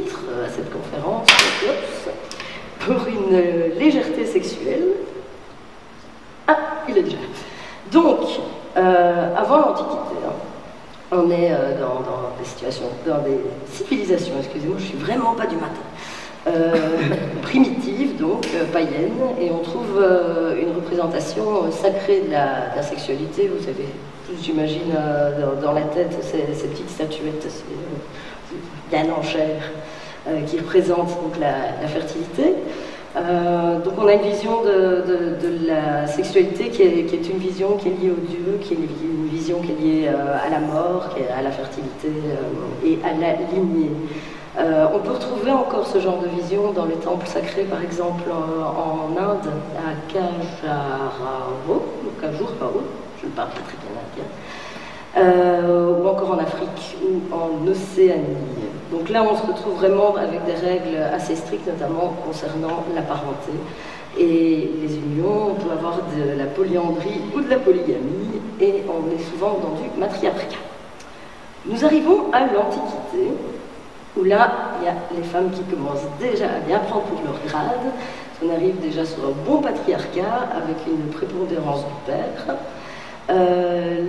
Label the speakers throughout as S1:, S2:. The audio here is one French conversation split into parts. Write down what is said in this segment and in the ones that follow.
S1: titre à cette conférence, pour une légèreté sexuelle. Ah, il est déjà. Donc, avant l'Antiquité, on est dans des situations, dans des civilisations, excusez-moi, je suis vraiment pas du matin, primitives, donc païennes, et on trouve une représentation sacrée de la sexualité. Vous savez, j'imagine dans la tête ces petites statuettes bien en chair qui représentent donc la fertilité. Donc on a une vision de la sexualité qui est une vision qui est liée au Dieu, qui est une vision qui est liée à la mort, qui est à la fertilité et à la lignée. On peut retrouver encore ce genre de vision dans les temples sacrés, par exemple en Inde, à Khajuraho, je ne parle pas très bien indien, ou encore en Afrique ou en Océanie. Donc là, on se retrouve vraiment avec des règles assez strictes, notamment concernant la parenté. Et les unions, on peut avoir de la polyandrie ou de la polygamie, et on est souvent dans du matriarcat. Nous arrivons à l'Antiquité, où là, il y a les femmes qui commencent déjà à bien prendre pour leur grade. On arrive déjà sur un bon patriarcat, avec une prépondérance du père.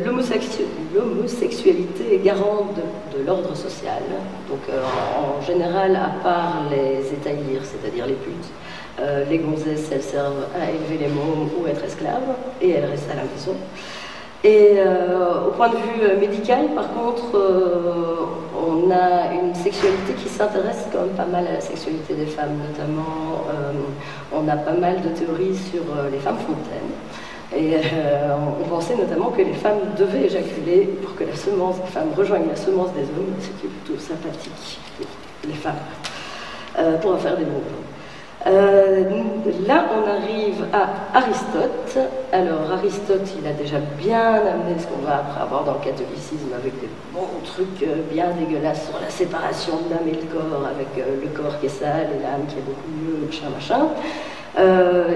S1: L'homosexualité est garante de l'ordre social. Donc en général, à part les étaïrs, c'est-à-dire les putes, les gonzesses, elles servent à élever les mômes ou être esclaves, et elles restent à la maison. Et au point de vue médical, par contre, on a une sexualité qui s'intéresse quand même pas mal à la sexualité des femmes, notamment on a pas mal de théories sur les femmes fontaines. Et on pensait notamment que les femmes devaient éjaculer pour que la semence des femmes rejoigne la semence des hommes, ce qui est plutôt sympathique pour les femmes, pour en faire des bonbons. Là, on arrive à Aristote. Alors, Aristote, il a déjà bien amené ce qu'on va après avoir dans le catholicisme, avec des bons trucs bien dégueulasses sur la séparation de l'âme et le corps, avec le corps qui est sale et l'âme qui est beaucoup mieux, machin.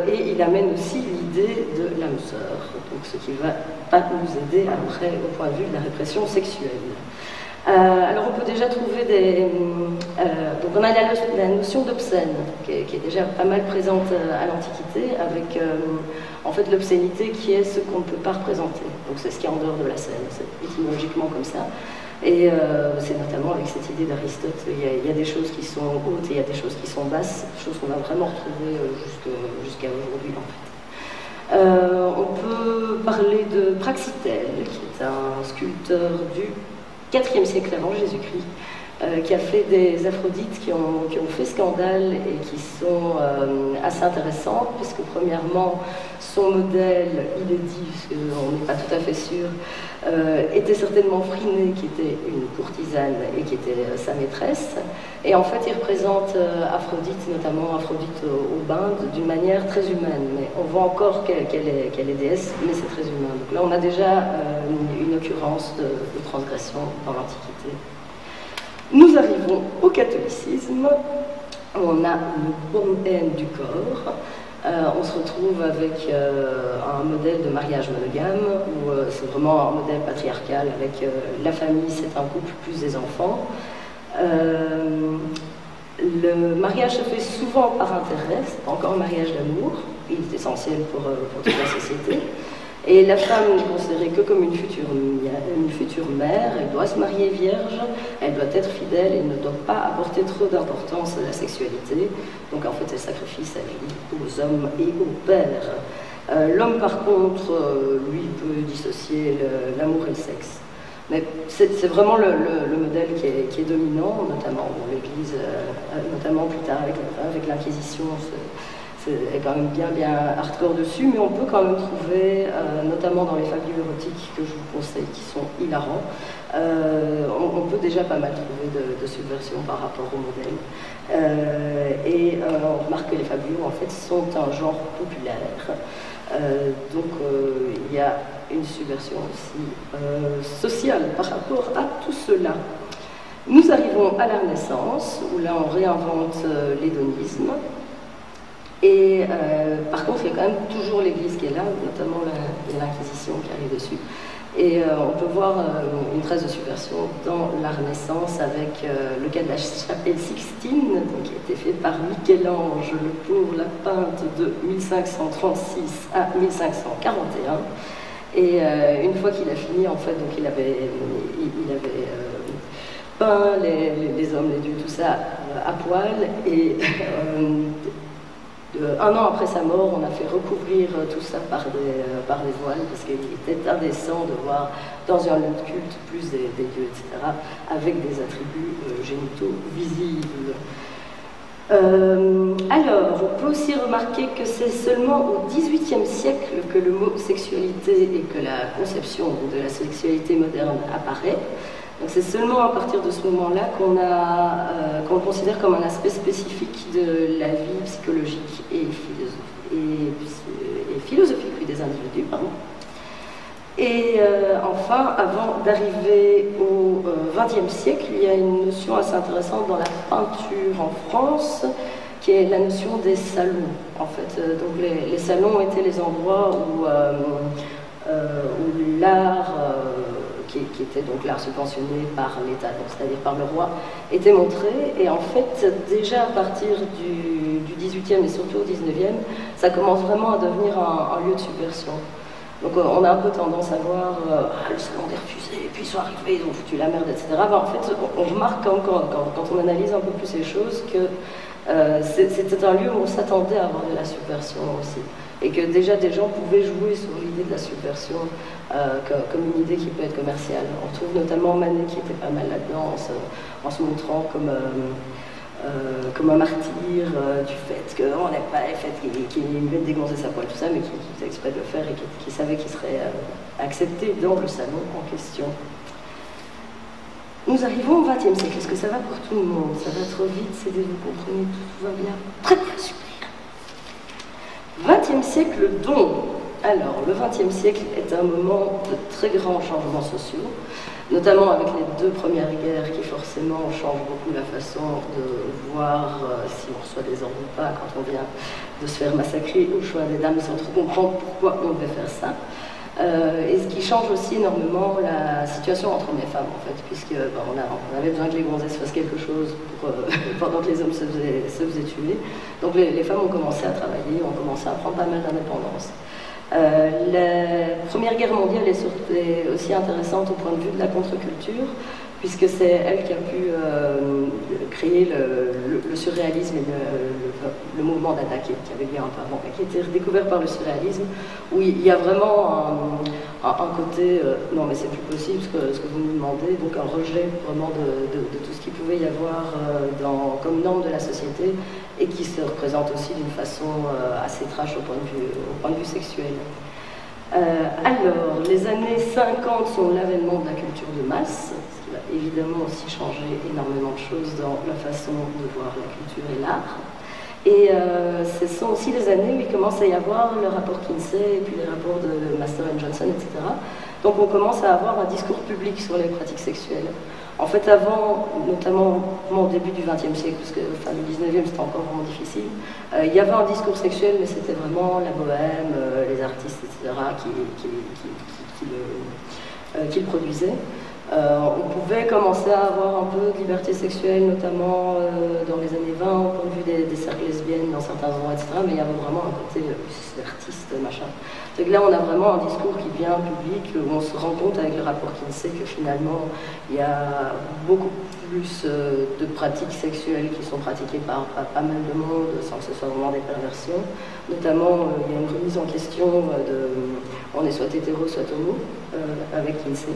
S1: Et il amène aussi l'idée de l'âme sœur, donc ce qui va pas nous aider après au point de vue de la répression sexuelle. Alors on peut déjà trouver donc on a la notion d'obscène qui est déjà pas mal présente à l'Antiquité, avec en fait l'obscénité qui est ce qu'on ne peut pas représenter. Donc c'est ce qui est en dehors de la scène, c'est étymologiquement comme ça. Et c'est notamment avec cette idée d'Aristote, il y a des choses qui sont hautes et il y a des choses qui sont basses, choses qu'on va vraiment retrouver jusqu'à aujourd'hui en fait. On peut parler de Praxitèle, qui est un sculpteur du IVe siècle avant Jésus-Christ, qui a fait des Aphrodites qui ont fait scandale et qui sont assez intéressantes, puisque premièrement, son modèle, il est dit, parce qu'on n'est pas tout à fait sûr, était certainement Phryné, qui était une courtisane et qui était sa maîtresse. Et en fait, il représente Aphrodite, notamment Aphrodite au bain, d'une manière très humaine. Mais on voit encore qu'elle est déesse, mais c'est très humain. Donc là, on a déjà une occurrence de transgression dans l'Antiquité. Nous arrivons au catholicisme. On a une bonne haine du corps. On se retrouve avec un modèle de mariage monogame, où c'est vraiment un modèle patriarcal, avec la famille, c'est un couple plus des enfants. Le mariage se fait souvent par intérêt, c'est pas encore un mariage d'amour, il est essentiel pour toute la société. Et la femme n'est considérée que comme une future mère, elle doit se marier vierge, elle doit être fidèle et ne doit pas apporter trop d'importance à la sexualité. Donc en fait, elle sacrifie sa vie aux hommes et au père. L'homme, par contre, lui, peut dissocier l'amour et le sexe. Mais c'est vraiment le modèle qui est dominant, notamment dans l'Église, notamment plus tard avec l'Inquisition. C'est quand même bien hardcore dessus, mais on peut quand même trouver, notamment dans les fabules érotiques que je vous conseille, qui sont hilarants, on peut déjà pas mal trouver de subversion par rapport au modèle. Et on remarque que les fabules, en fait, sont un genre populaire. Donc il y a une subversion aussi sociale par rapport à tout cela. Nous arrivons à la Renaissance, où là on réinvente l'hédonisme. Et par contre, il y a quand même toujours l'Église qui est là, notamment l'Inquisition qui arrive dessus. Et on peut voir une trace de subversion dans la Renaissance avec le cas de la chapelle Sixtine, donc, qui a été fait par Michel-Ange pour la peinte de 1536 à 1541. Et une fois qu'il a fini, en fait, donc il avait peint les hommes, les dieux, tout ça à poil. Et un an après sa mort, on a fait recouvrir tout ça par des voiles, parce qu'il était indécent de voir dans un lieu de culte plus des dieux, etc., avec des attributs génitaux visibles. Alors, on peut aussi remarquer que c'est seulement au XVIIIe siècle que le mot sexualité et que la conception de la sexualité moderne apparaît. Donc c'est seulement à partir de ce moment-là qu'on le considère comme un aspect spécifique de la vie psychologique et philosophique des individus. Pardon. Et enfin, avant d'arriver au XXe siècle, il y a une notion assez intéressante dans la peinture en France, qui est la notion des salons. En fait, donc les salons étaient les endroits où l'art, qui était donc l'art subventionné par l'État, c'est-à-dire par le roi, était montré. Et en fait, déjà à partir du XVIIIe et surtout au XIXe, ça commence vraiment à devenir un lieu de subversion. Donc on a un peu tendance à voir le salon des refusés, et puis ils sont arrivés, ils ont foutu la merde, etc. Ben, en fait, on remarque quand on analyse un peu plus les choses que c'était un lieu où on s'attendait à avoir de la subversion aussi. Et que déjà des gens pouvaient jouer sur l'idée de la subversion comme une idée qui peut être commerciale. On retrouve notamment Manet qui était pas mal là-dedans en se montrant comme un martyr du fait qu'on n'ait pas fait qu'il mette des gonzesses à poil, tout ça, mais qui faisait exprès de le faire et qui savait qu'il serait accepté dans le salon en question. Nous arrivons au XXe siècle. Est-ce que ça va pour tout le monde? Ça va trop vite, c'est vous comprenez, tout va bien? Très bien, super. XXe siècle donc. Alors, le XXe siècle est un moment de très grands changements sociaux, notamment avec les deux premières guerres qui forcément changent beaucoup la façon de voir si on reçoit des ordres ou pas quand on vient de se faire massacrer au choix des dames sans trop comprendre pourquoi on devait faire ça. Et ce qui change aussi énormément la situation entre hommes et femmes en fait, puisque on avait besoin que les gonzesses fassent quelque chose pendant que les hommes se faisaient tuer. Donc les femmes ont commencé à travailler, ont commencé à prendre pas mal d'indépendance. La Première Guerre mondiale est aussi intéressante au point de vue de la contre-culture, puisque c'est elle qui a pu créer le surréalisme et le mouvement Dada qui avait lieu un peu avant, qui a été redécouvert par le surréalisme, où il y a vraiment un côté non mais c'est plus possible ce que vous me demandez, donc un rejet vraiment de tout ce qu'il pouvait y avoir comme norme de la société et qui se représente aussi d'une façon assez trash au point de vue sexuel. Alors, les années 50 sont l'avènement de la culture de masse, ce qui va évidemment aussi changer énormément de choses dans la façon de voir la culture et l'art. Et ce sont aussi les années où il commence à y avoir le rapport Kinsey et puis les rapports de Master and Johnson, etc. Donc on commence à avoir un discours public sur les pratiques sexuelles. En fait, avant, notamment au début du XXe siècle, parce que fin du XIXe c'était encore vraiment difficile, il y avait un discours sexuel, mais c'était vraiment la bohème, les artistes, etc., qui le produisaient. On pouvait commencer à avoir un peu de liberté sexuelle, notamment dans les années 20, au point de vue des cercles lesbiennes dans certains endroits, etc. Mais il y avait vraiment un côté artiste, machin. Donc là, on a vraiment un discours qui devient public, où on se rend compte avec le rapport Kinsey que finalement, il y a beaucoup plus de pratiques sexuelles qui sont pratiquées par pas mal de monde, sans que ce soit vraiment des perversions. Notamment, il y a une remise en question on est soit hétéro, soit homo, avec Kinsey.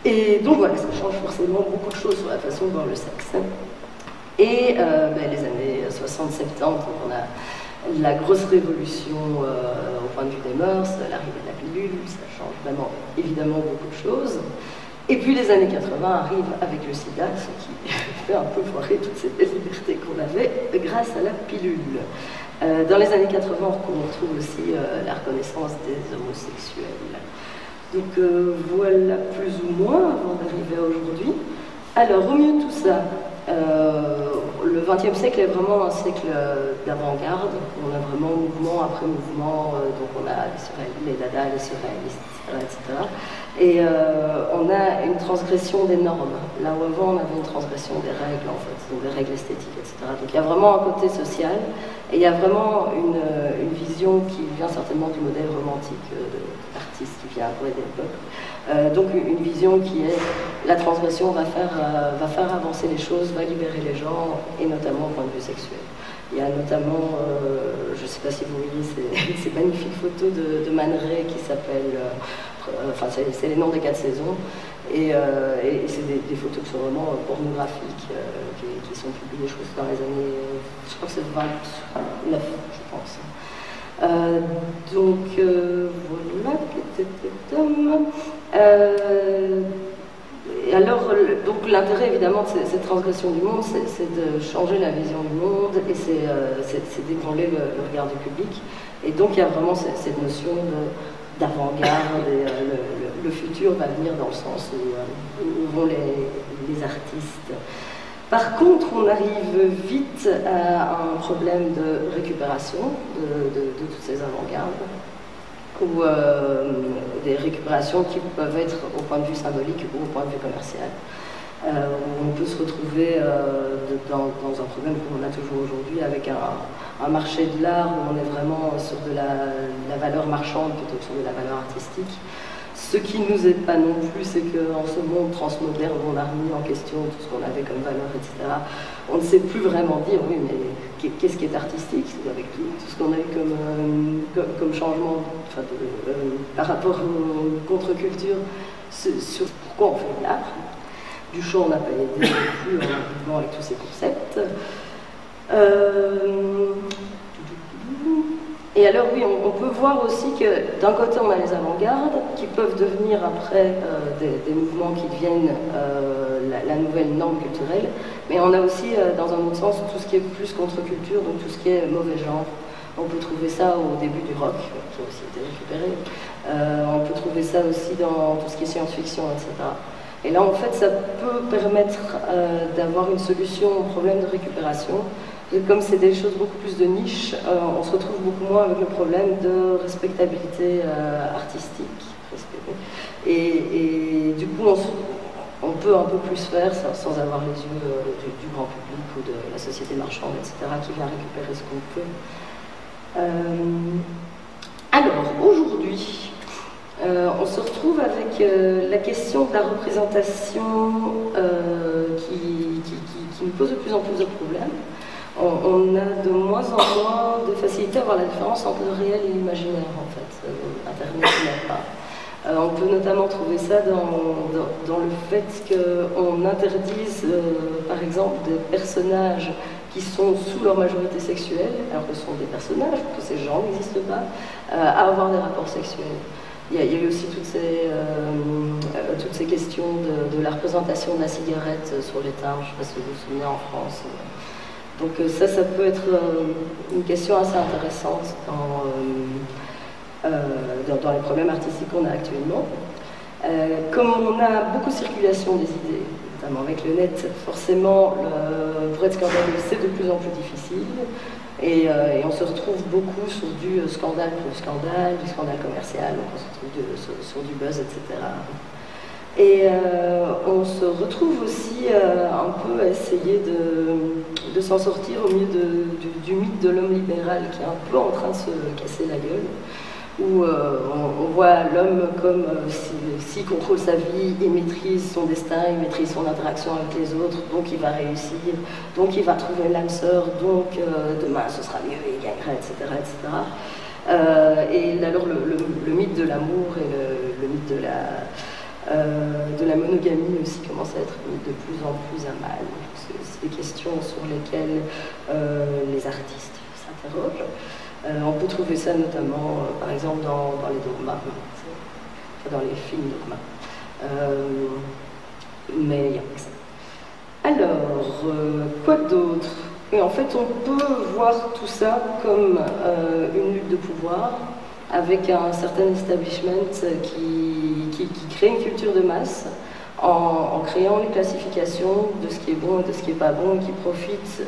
S1: Et donc voilà, ça change forcément beaucoup de choses sur la façon de voir le sexe. Et les années 60-70, on a la grosse révolution au point de vue des mœurs, l'arrivée de la pilule, ça change vraiment évidemment beaucoup de choses. Et puis les années 80 arrivent avec le sida, ce qui fait un peu foirer toutes ces belles libertés qu'on avait grâce à la pilule. Dans les années 80, on retrouve aussi la reconnaissance des homosexuels. Donc voilà plus ou moins avant d'arriver à aujourd'hui. Alors au milieu de tout ça, le XXe siècle est vraiment un siècle d'avant-garde. On a vraiment mouvement après mouvement, donc on a les Dada, les surréalistes, etc. Et on a une transgression des normes. Là où avant on avait une transgression des règles, en fait, donc des règles esthétiques, etc. Donc il y a vraiment un côté social, et il y a vraiment une vision qui vient certainement du modèle romantique d'artiste qui vient après d'époque. Donc une vision qui est la transgression va faire avancer les choses, va libérer les gens, et notamment au point de vue sexuel. Il y a notamment, je ne sais pas si vous voyez ces magnifiques photos de Man Ray qui s'appellent, enfin c'est les noms des 4 saisons, et c'est des photos qui sont vraiment pornographiques, qui sont publiées, je pense, dans les années, je crois que c'est 29, je pense. Donc voilà, et alors, donc l'intérêt évidemment de cette transgression du monde, c'est de changer la vision du monde, et c'est d'ébranler le regard du public. Et donc il y a vraiment cette notion d'avant-garde, et le futur va venir dans le sens où vont les artistes. Par contre, on arrive vite à un problème de récupération de toutes ces avant-gardes, ou des récupérations qui peuvent être au point de vue symbolique ou au point de vue commercial. On peut se retrouver dans un problème qu'on a toujours aujourd'hui avec un marché de l'art où on est vraiment sur de la valeur marchande plutôt que sur de la valeur artistique. Ce qui ne nous aide pas non plus, c'est qu'en ce monde transmoderne, on a remis en question tout ce qu'on avait comme valeur, etc. On ne sait plus vraiment dire, oui, mais qu'est-ce qui est artistique avec tout ce qu'on a eu comme changement, enfin, par rapport aux contre-cultures, sur pourquoi on fait de l'art. Duchamp n'a pas aidé non plus avec tous ces concepts. Et alors oui, on peut voir aussi que d'un côté on a les avant-gardes qui peuvent devenir après des mouvements qui deviennent la nouvelle norme culturelle, mais on a aussi dans un autre sens tout ce qui est plus contre-culture, donc tout ce qui est mauvais genre. On peut trouver ça au début du rock, qui a aussi été récupéré. On peut trouver ça aussi dans tout ce qui est science-fiction, etc. Et là en fait ça peut permettre d'avoir une solution au problème de récupération. Et comme c'est des choses beaucoup plus de niche, on se retrouve beaucoup moins avec le problème de respectabilité artistique. Et du coup, on peut un peu plus faire sans avoir les yeux du grand public ou de la société marchande, etc., qui vient récupérer ce qu'on peut. Alors, aujourd'hui, on se retrouve avec la question de la représentation qui nous pose de plus en plus de problèmes. On a de moins en moins de facilité à voir la différence entre le réel et l'imaginaire, en fait. Internet n'a pas. On peut notamment trouver ça dans le fait qu'on interdise, par exemple, des personnages qui sont sous leur majorité sexuelle, alors que ce sont des personnages, que ces gens n'existent pas, à avoir des rapports sexuels. Il y a eu aussi toutes ces questions de la représentation de la cigarette sur les timbres, je ne sais pas si vous vous souvenez, en France. Donc ça peut être une question assez intéressante dans les problèmes artistiques qu'on a actuellement. Comme on a beaucoup de circulation des idées, notamment avec le net, forcément, pour être scandaleux, c'est de plus en plus difficile. Et on se retrouve beaucoup sur du scandale pour le scandale, du scandale commercial, donc on se retrouve sur du buzz, etc. Et on se retrouve aussi un peu à essayer de s'en sortir au milieu du mythe de l'homme libéral qui est un peu en train de se casser la gueule, où on voit l'homme comme s'il contrôle sa vie, il maîtrise son destin, il maîtrise son interaction avec les autres, donc il va réussir, donc il va trouver l'âme sœur, donc demain ce sera mieux, il gagnera, etc. etc. Et alors le mythe de l'amour et le mythe de la monogamie aussi commence à être mis de plus en plus à mal. C'est des questions sur lesquelles les artistes s'interrogent. On peut trouver ça notamment, par exemple, dans les dogmas, dans les films dogmas. Mais il n'y a pas que ça. Alors, quoi d'autre? Et en fait, on peut voir tout ça comme une lutte de pouvoir, avec un certain establishment qui crée une culture de masse en créant créant les classifications de ce qui est bon et de ce qui n'est pas bon, et qui profite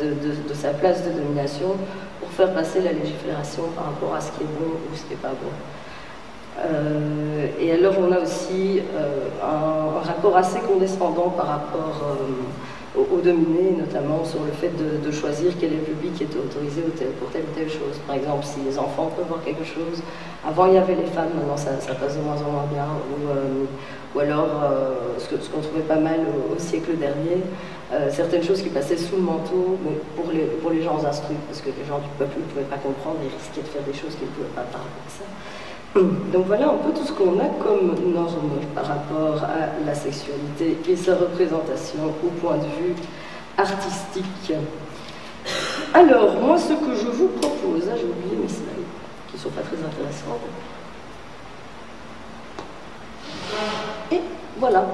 S1: de sa place de domination pour faire passer la légifération par rapport à ce qui est bon ou ce qui n'est pas bon. Et alors on a aussi un rapport assez condescendant par rapport aux dominés, notamment sur le fait de choisir quel est le public qui est autorisé pour telle ou telle chose. Par exemple, si les enfants peuvent voir quelque chose, avant il y avait les femmes, maintenant ça passe de moins en moins bien, ou alors ce qu'on trouvait pas mal au siècle dernier, certaines choses qui passaient sous le manteau, mais pour les gens instruits, parce que les gens du peuple ne pouvaient pas comprendre et risquaient de faire des choses qu'ils ne pouvaient pas par rapport à ça. Donc voilà un peu tout ce qu'on a comme norme par rapport à la sexualité et sa représentation au point de vue artistique. Alors, moi, ce que je vous propose, j'ai oublié mes slides, qui ne sont pas très intéressantes. Et voilà.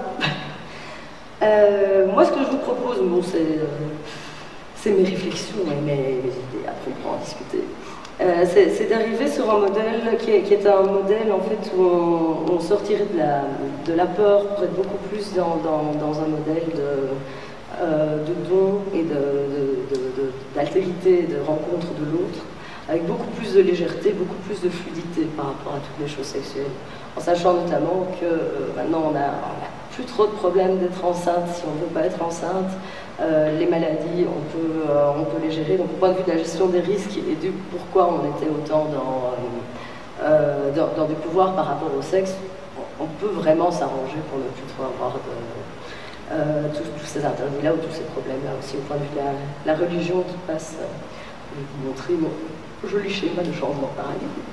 S1: Moi, ce que je vous propose, bon, c'est mes réflexons et mes idées, après on pourra en discuter. C'est d'arriver sur un modèle qui est un modèle en fait où on sortirait de la peur pour être beaucoup plus dans un modèle de don et d'altérité, de rencontre de l'autre, avec beaucoup plus de légèreté, beaucoup plus de fluidité par rapport à toutes les choses sexuelles, en sachant notamment que maintenant on a plus trop de problèmes d'être enceinte si on ne veut pas être enceinte. Les maladies, on peut les gérer. Donc, au point de vue de la gestion des risques et du pourquoi on était autant dans du pouvoir par rapport au sexe, on peut vraiment s'arranger pour ne plus trop avoir tous ces interdits-là ou tous ces problèmes-là aussi. Au point de vue de la religion qui passe, je vais vous montrer mon joli schéma de changement de paradigme.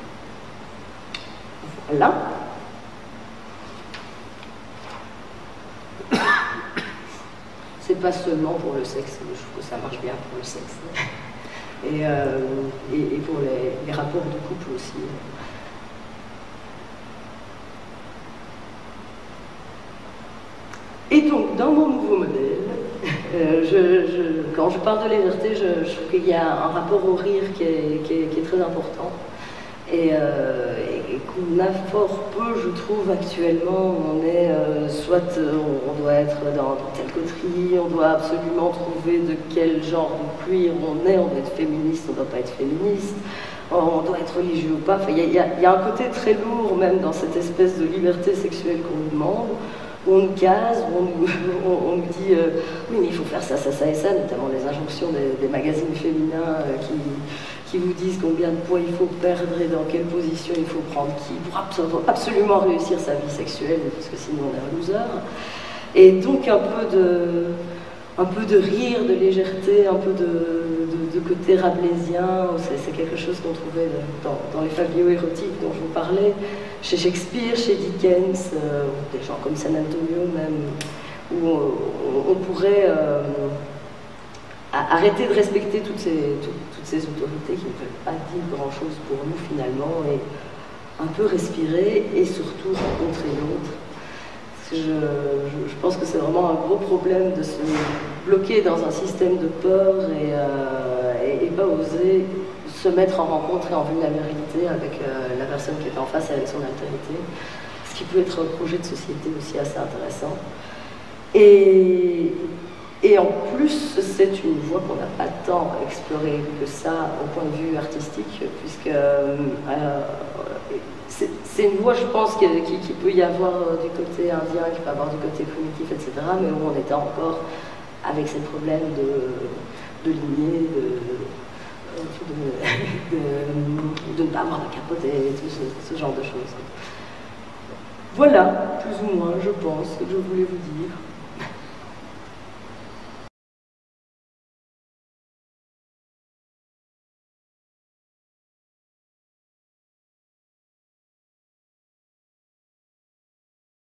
S1: Voilà. C'est pas seulement pour le sexe, je trouve que ça marche bien pour le sexe. Et pour les rapports de couple aussi. Et donc, dans mon nouveau modèle, quand je parle de légèreté, je trouve qu'il y a un rapport au rire qui est très important. Et qu'on a fort peu, je trouve, actuellement. On est, soit on doit être dans telle coterie, on doit absolument trouver de quel genre de cuir on doit être féministe, on ne doit pas être féministe, on doit être religieux ou pas. Enfin, il y a un côté très lourd même dans cette espèce de liberté sexuelle qu'on nous demande, où on nous case, où on nous dit oui mais il faut faire ça, ça, ça et ça, notamment les injonctions des magazines féminins qui vous disent combien de poids il faut perdre et dans quelle position il faut prendre qui pour absolument réussir sa vie sexuelle, parce que sinon on est un loser. Et donc un peu de rire, de légèreté, un peu de côté rabelaisien, c'est quelque chose qu'on trouvait dans les fabliaux érotiques dont je vous parlais, chez Shakespeare, chez Dickens, des gens comme San Antonio même, où on pourrait arrêter de respecter toutes ces autorités qui ne veulent pas dire grand-chose pour nous finalement, et un peu respirer et surtout rencontrer l'autre. Je pense que c'est vraiment un gros problème de se bloquer dans un système de peur et pas oser se mettre en rencontre et en vulnérabilité avec la personne qui est en face et avec son altérité, ce qui peut être un projet de société aussi assez intéressant. Et en plus, c'est une voie qu'on n'a pas tant explorée que ça au point de vue artistique, puisque c'est une voie, je pense, qui peut y avoir du côté indien, qui peut avoir du côté primitif, etc., mais où on était encore avec ces problèmes de lignée, de ne pas avoir de capote et tout ce genre de choses. Voilà, plus ou moins, je pense, ce que je voulais vous dire.